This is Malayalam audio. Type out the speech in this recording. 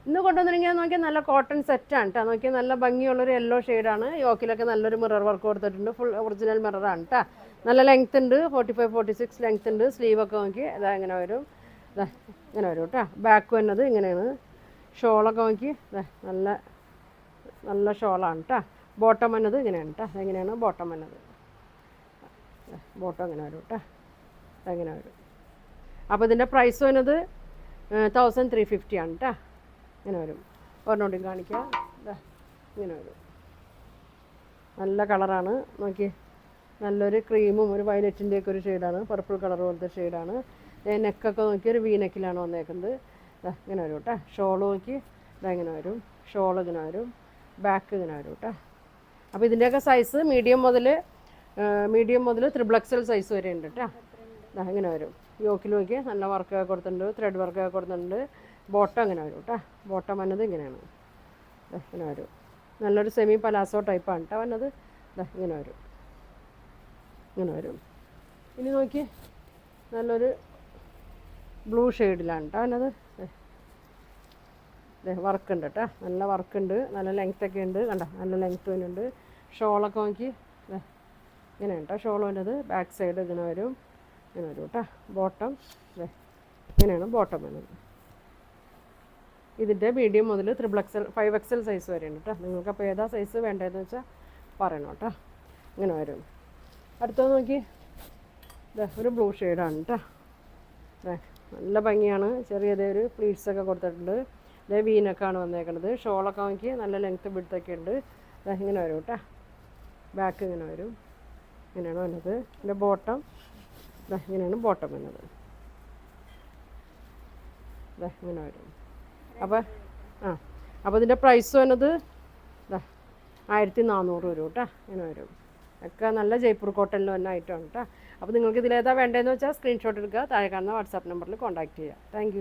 ഇന്ന് കൊണ്ടുവന്നിട്ടുണ്ടെങ്കിൽ നോക്കിയാൽ നല്ല കോട്ടൺ സെറ്റാണ് കേട്ടോ. നോക്കിയാൽ നല്ല ഭംഗിയുള്ളൊരു യെല്ലോ ഷെയ്ഡാണ്. യോക്കിലൊക്കെ നല്ലൊരു മിറർ വർക്ക് കൊടുത്തിട്ടുണ്ട്. ഫുൾ ഒറിജിനൽ മിററാണ് കേട്ടോ. നല്ല ലെങ്ത് ഉണ്ട്, 45-46 ലെങ്ത് ഉണ്ട്. സ്ലീവൊക്കെ നോക്കി ഇതാ ഇങ്ങനെ വരും, ഇതാ ഇങ്ങനെ വരും കേട്ടോ. ബാക്ക് വന്നത് ഇങ്ങനെയാണ്. ഷോളൊക്കെ നോക്കി ഇതാ നല്ല നല്ല ഷോളാണ് കേട്ടോ. ബോട്ടം വന്നത് ഇങ്ങനെയാണ് കേട്ടോ. എങ്ങനെയാണ് ബോട്ടം വന്നത്, ബോട്ടം ഇങ്ങനെ വരും കേട്ടോ. അങ്ങനെ വരും. അപ്പോൾ ഇതിൻ്റെ പ്രൈസ് വന്നത് 1350 ആണ് കേട്ടോ. ഇങ്ങനെ വരും. ഒരെണ്ണോട്ടും കാണിക്കാം. ഇതാ ഇങ്ങനെ വരും. നല്ല കളറാണ് നോക്കി, നല്ലൊരു ക്രീമും ഒരു വയലറ്റിൻ്റെയൊക്കെ ഒരു ഷെയ്ഡാണ്. പർപ്പിൾ കളർ പോലത്തെ ഷെയ്ഡാണ്. നെക്കൊക്കെ നോക്കി ഒരു വി നെക്കിലാണ് വന്നേക്കുന്നത്. ഇതാ ഇങ്ങനെ വരും കേട്ടോ. ഷോൾ നോക്കി ഇതാ ഇങ്ങനെ വരും. ഷോൾ ഇങ്ങനെ വരും. ബാക്ക് ഇങ്ങനെ വരും കേട്ടോ. അപ്പോൾ ഇതിൻ്റെയൊക്കെ സൈസ് മീഡിയം മുതൽ XXL സൈസ് വരെ ഉണ്ട് കേട്ടോ. ഇതാ ഇങ്ങനെ വരും. യോക്കിൽ നോക്കി നല്ല വർക്കൊക്കെ കൊടുത്തിട്ടുണ്ട്, ത്രെഡ് വർക്കൊക്കെ കൊടുത്തിട്ടുണ്ട്. ബോട്ടം ഇങ്ങനെ വരും കേട്ടോ. ബോട്ടം വന്നത് ഇങ്ങനെയാണ്. ഇങ്ങനെ വരും. നല്ലൊരു സെമി പലാസോ ടൈപ്പാണ് കേട്ടോ വന്നത്. ഇങ്ങനെ വരും, ഇങ്ങനെ വരും. ഇനി നോക്കി നല്ലൊരു ബ്ലൂ ഷെയ്ഡിലാണ് കേട്ടോ വന്നത്. വർക്കുണ്ട് കേട്ടോ. നല്ല വർക്കുണ്ട്, നല്ല ലെങ്ത്തൊക്കെ ഉണ്ട്. കണ്ടോ നല്ല ലെങ്ത്ത് വരുന്നുണ്ട്. ഷോളൊക്കെ നോക്കി ഇങ്ങനെയാണ് കേട്ടോ ഷോൾ വന്നത്. ബാക്ക് സൈഡ് ഇങ്ങനെ വരും, ഇങ്ങനെ വരും കേട്ടോ. ബോട്ടം ഇങ്ങനെയാണ് ബോട്ടം വരുന്നത്. ഇതിൻ്റെ മീഡിയം മുതൽ XXL 5XL സൈസ് വരെ ഉണ്ട് കേട്ടോ. നിങ്ങൾക്കപ്പോൾ ഏതാ സൈസ് വേണ്ടതെന്ന് വെച്ചാൽ പറയണം കേട്ടോ. ഇങ്ങനെ വരും. അടുത്തത് നോക്കി ഒരു ബ്ലൂ ഷെയ്ഡാണ് കേട്ടോ. നല്ല ഭംഗിയാണ്. ചെറിയതൊരു പ്ലീറ്റ്സൊക്കെ കൊടുത്തിട്ടുണ്ട്. ഇതേ വീനൊക്കെയാണ് വന്നേക്കുന്നത്. ഷോളൊക്കെ നോക്കി നല്ല ലെങ്ത്ത് ബിഡ്ത്തൊക്കെ ഉണ്ട്. ഇങ്ങനെ വരും കേട്ടോ. ബാക്ക് ഇങ്ങനെ വരും, ഇങ്ങനെയാണ് വന്നത്. ഇതിൻ്റെ ബോട്ടം ഇങ്ങനെയാണ് ബോട്ടം വന്നത്. ഇങ്ങനെ വരും. അപ്പോൾ ഇതിൻ്റെ പ്രൈസ് വന്നത് 1400 വരും കേട്ടോ. ഇങ്ങനെ വരും. ഒക്കെ നല്ല ജയ്പൂർ കോട്ടണിൽ വന്ന ഐറ്റമാണ് കേട്ടോ. അപ്പോൾ നിങ്ങൾക്ക് ഇതിലേതാ വേണ്ടതെന്ന് വെച്ചാൽ സ്ക്രീൻഷോട്ട് എടുക്കുക, താഴെ കാണുന്ന വാട്സാപ്പ് നമ്പറിൽ കോൺടാക്റ്റ് ചെയ്യുക. താങ്ക്